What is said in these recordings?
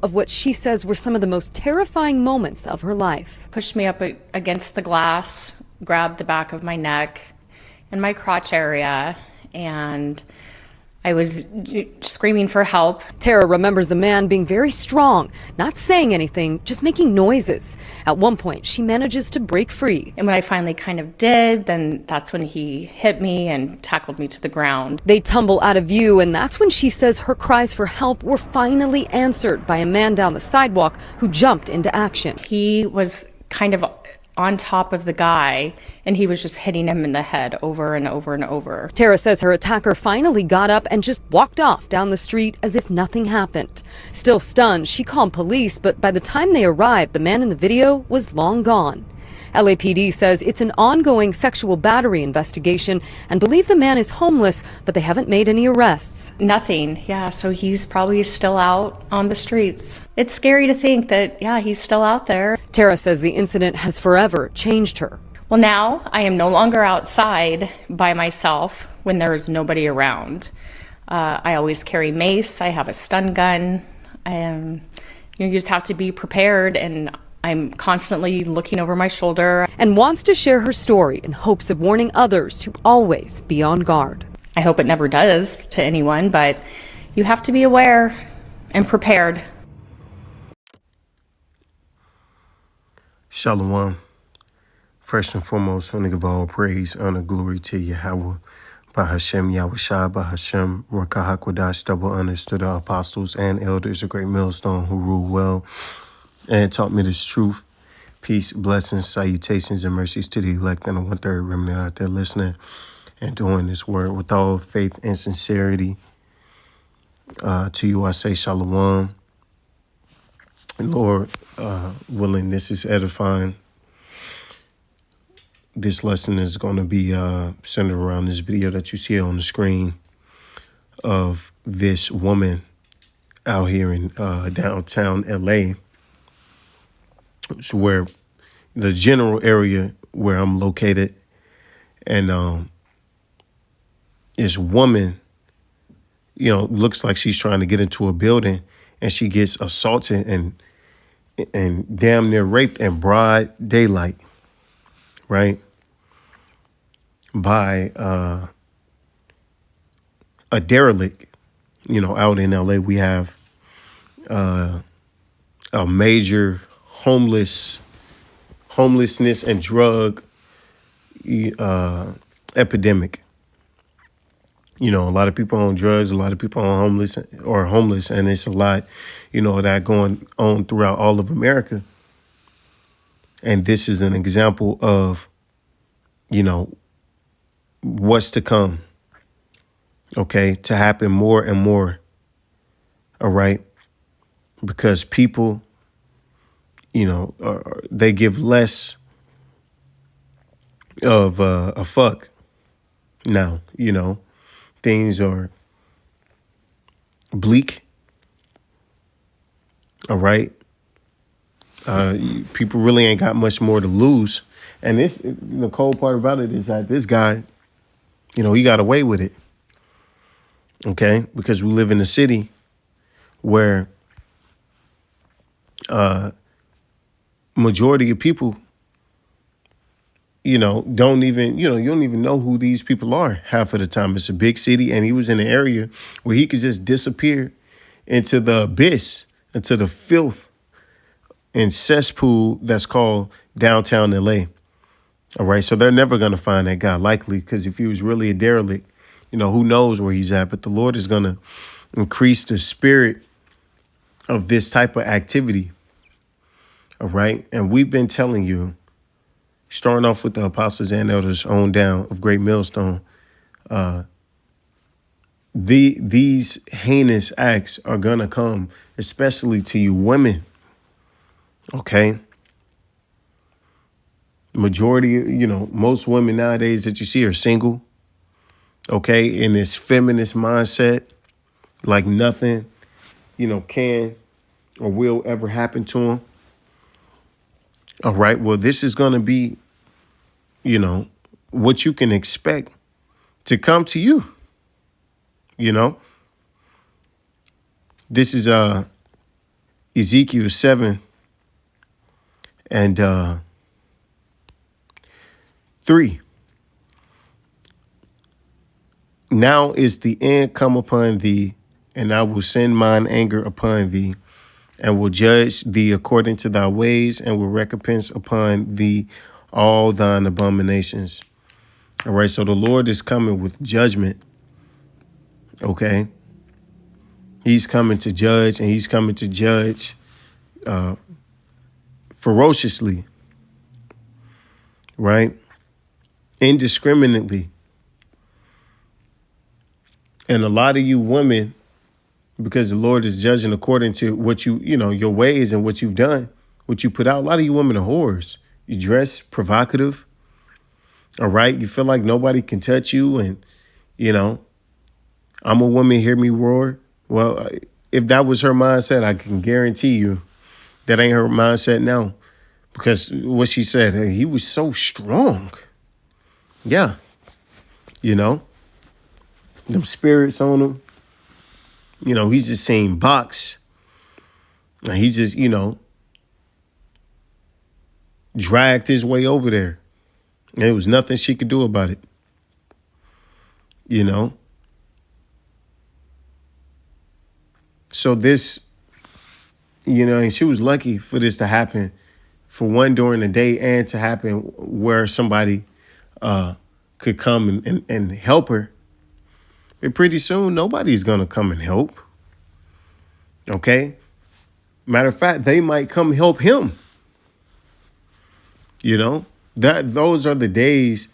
of what she says were some of the most terrifying moments of her life. Pushed me up against the glass, grabbed the back of my neck and my crotch area, and I was screaming for help. Tara remembers the man being very strong, not saying anything, just making noises. At one point, she manages to break free. And when I finally kind of did, then that's when he hit me and tackled me to the ground. They tumble out of view, and that's when she says her cries for help were finally answered by a man down the sidewalk who jumped into action. He was kind of on top of the guy, and he was just hitting him in the head over and over and over. Tara says her attacker finally got up and just walked off down the street as if nothing happened. Still stunned, she called police, but by the time they arrived, the man in the video was long gone. LAPD says it's an ongoing sexual battery investigation and believe the man is homeless, but they haven't made any arrests. Nothing. Yeah, so he's probably still out on the streets. It's scary to think that, yeah, he's still out there. Tara says the incident has forever changed her. Well, now I am no longer outside by myself when there's nobody around. I always carry mace. I have a stun gun. You just have to be prepared, and I'm constantly looking over my shoulder. And wants to share her story in hopes of warning others to always be on guard. I hope it never does to anyone, but you have to be aware and prepared. Shalom. First and foremost, I want to give all praise, honor, glory to Yahweh, Bahashem, Yahushua, Bahashem, Rakahakwadash, double honors to the apostles and elders of Great Millstone who rule well and taught me this truth. Peace, blessings, salutations, and mercies to the elect and the one-third remnant out there listening and doing this word with all faith and sincerity. To you I say shalom. Lord, willing, this is edifying. This lesson is going to be centered around this video that you see on the screen of this woman out here in downtown LA. It's where the general area where I'm located. And this woman, looks like she's trying to get into a building, and she gets assaulted and damn near raped in broad daylight, right? By a derelict. Out in LA, we have a major homelessness and drug epidemic. A lot of people on drugs, a lot of people on homeless, and it's a lot, that going on throughout all of America. And this is an example of, what's to come, okay, to happen more and more, all right? Because people, they give less of a fuck now, things are bleak, all right? People really ain't got much more to lose. And the cold part about it is that this guy, he got away with it, okay? Because we live in a city where majority of people, don't even, you don't even know who these people are half of the time. It's a big city, and he was in an area where he could just disappear into the abyss, into the filth and cesspool that's called downtown LA. All right, so they're never going to find that guy, likely, because if he was really a derelict, who knows where he's at. But the Lord is going to increase the spirit of this type of activity. All right, and we've been telling you, starting off with the apostles and elders on down of Great Millstone, these heinous acts are going to come, especially to you women, okay? Majority, most women nowadays that you see are single, okay, in this feminist mindset, like nothing, can or will ever happen to them. All right, well, this is going to be, what you can expect to come to you, This is Ezekiel 7 and 3. Now is the end come upon thee, and I will send mine anger upon thee, and will judge thee according to thy ways, and will recompense upon thee all thine abominations. All right, so the Lord is coming with judgment. Okay, he's coming to judge, and he's coming to judge ferociously, right? Indiscriminately. And a lot of you women, because the Lord is judging according to what your ways and what you've done, what you put out. A lot of you women are whores. You dress provocative. All right. You feel like nobody can touch you. And, I'm a woman, hear me roar. Well, if that was her mindset, I can guarantee you that ain't her mindset now. Because what she said, hey, he was so strong. Yeah. Them spirits on him. He's just saying box. And he just, dragged his way over there. And there was nothing she could do about it. So this, and she was lucky for this to happen, for one during the day, and to happen where somebody could come and help her. And pretty soon, nobody's going to come and help. Okay? Matter of fact, they might come help him. Those are the days,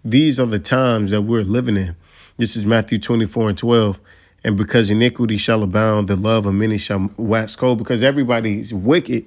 these are the times that we're living in. This is Matthew 24:12. And because iniquity shall abound, the love of many shall wax cold. Because everybody's wicked.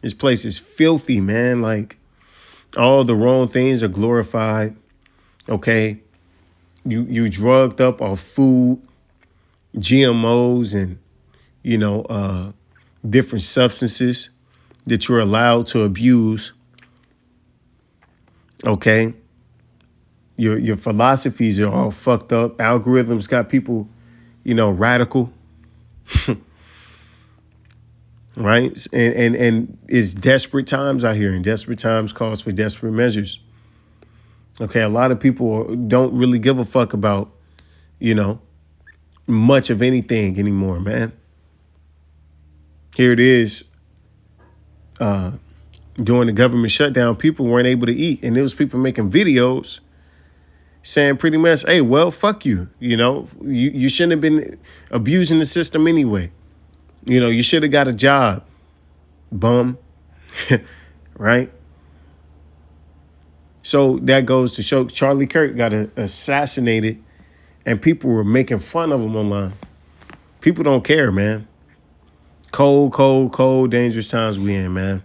This place is filthy, man. Like, all the wrong things are glorified. Okay? You drugged up off food, GMOs, and, different substances that you're allowed to abuse. Okay? Your philosophies are all fucked up. Algorithms got people, radical. Right? And it's desperate times out here, and desperate times calls for desperate measures. Okay, a lot of people don't really give a fuck about, much of anything anymore, man. Here it is. During the government shutdown, people weren't able to eat, and there was people making videos saying pretty much, hey, well, fuck you. You shouldn't have been abusing the system anyway. You should have got a job, bum. Right? So that goes to show Charlie Kirk got assassinated, and people were making fun of him online. People don't care, man. Cold, dangerous times we in, man.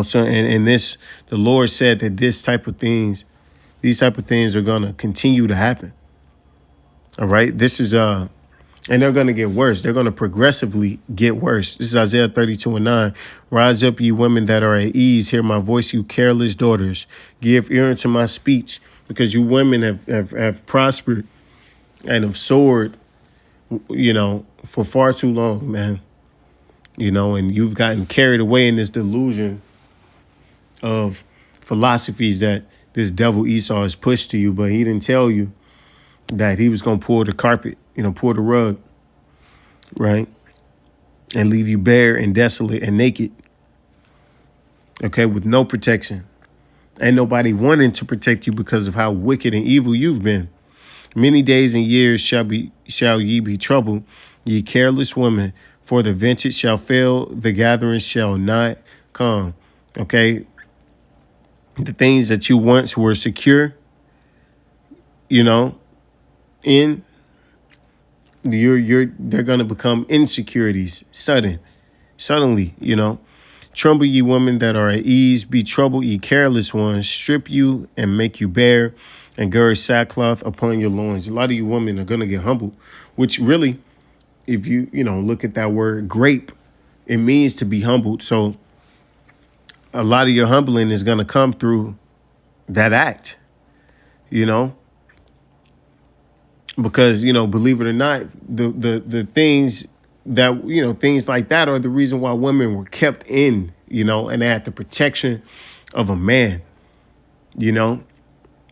So and this, the Lord said that these type of things are gonna continue to happen. All right. This is and they're gonna get worse. They're gonna progressively get worse. This is Isaiah 32:9. Rise up, ye women that are at ease, hear my voice, you careless daughters. Give ear unto my speech, because you women have prospered and have soared, for far too long, man. And you've gotten carried away in this delusion of philosophies that this devil Esau has pushed to you, but he didn't tell you that he was going to pull the carpet, pull the rug, right? And leave you bare and desolate and naked, okay, with no protection. Ain't nobody wanting to protect you because of how wicked and evil you've been. Many days and years shall ye be troubled, ye careless women, for the vintage shall fail, the gathering shall not come. Okay? The things that you once were secure, in, they're gonna become insecurities suddenly, Tremble, ye women that are at ease, be troubled, ye careless ones, strip you and make you bare, and gird sackcloth upon your loins. A lot of you women are gonna get humbled, which really, if you look at that word grape, it means to be humbled. So a lot of your humbling is gonna come through that act, because believe it or not, the things that, things like that are the reason why women were kept in, and they had the protection of a man,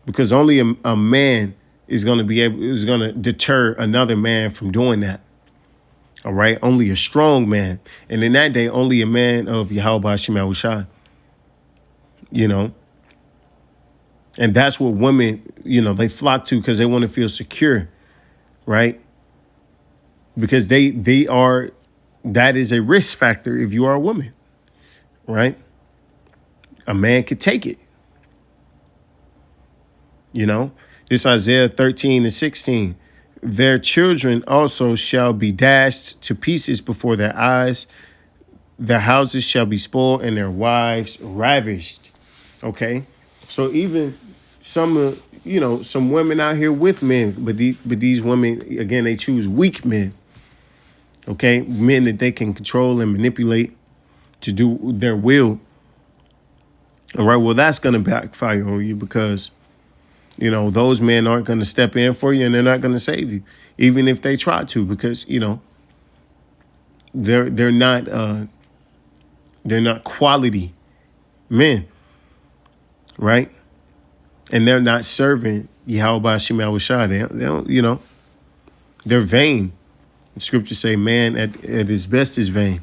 because only a man is going to deter another man from doing that. All right. Only a strong man. And in that day, only a man of Yahweh Hashem Yahushua, and that's what women, they flock to because they want to feel secure. Right. Because that is a risk factor if you are a woman. Right. A man could take it. This Isaiah 13:16. Their children also shall be dashed to pieces before their eyes. Their houses shall be spoiled and their wives ravished. Okay. So even some women out here with men, but these women, again, they choose weak men. Okay. Men that they can control and manipulate to do their will. All right. Well, that's going to backfire on you because those men aren't going to step in for you and they're not going to save you, even if they try to, because, they're not quality men. Right. And they're not serving Yahweh Hashem Yahushua. They don't, they're vain. The scriptures say man at his best is vain.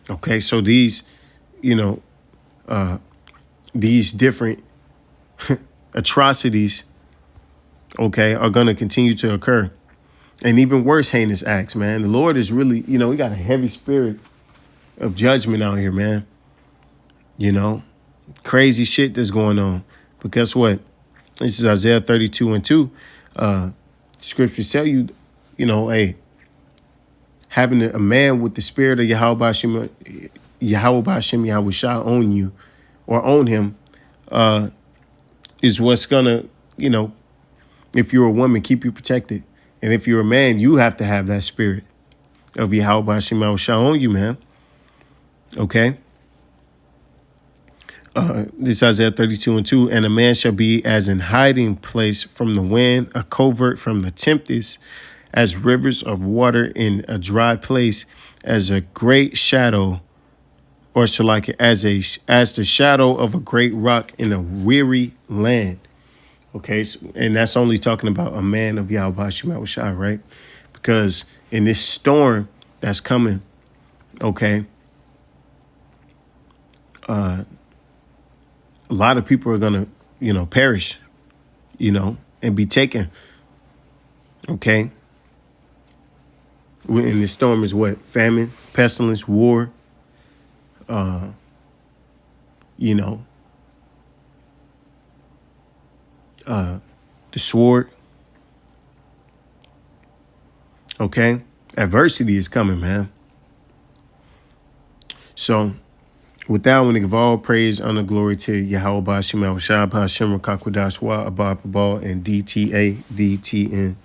Okay. So these different atrocities, okay, are going to continue to occur. And even worse heinous acts, man. The Lord is really, we got a heavy spirit of judgment out here, man. Crazy shit that's going on. But guess what? This is Isaiah 32:2. Scriptures tell you, hey, having a man with the spirit of Yahweh Hashem Yahushua on you or on him, is what's gonna, if you're a woman, keep you protected. And if you're a man, you have to have that spirit of Yahweh Hashem Yahushua on you, man. Okay. This Isaiah 32:2. And a man shall be as an hiding place from the wind, a covert from the tempest, as rivers of water in a dry place, as a great shadow, or so like it, as the shadow of a great rock in a weary land. Okay, so, and that's only talking about a man of Yahweh Hashem Yahushua, right? Because in this storm that's coming, okay, a lot of people are gonna, perish, and be taken. Okay. And this storm is what? Famine, pestilence, war. The sword. Okay. Adversity is coming, man. So with that, I want to give all praise, honor, glory to Yahweh Ba'Shem Al Shab, Hashem Rakakwadash Wa, Abba Babal, and DTA, DTN.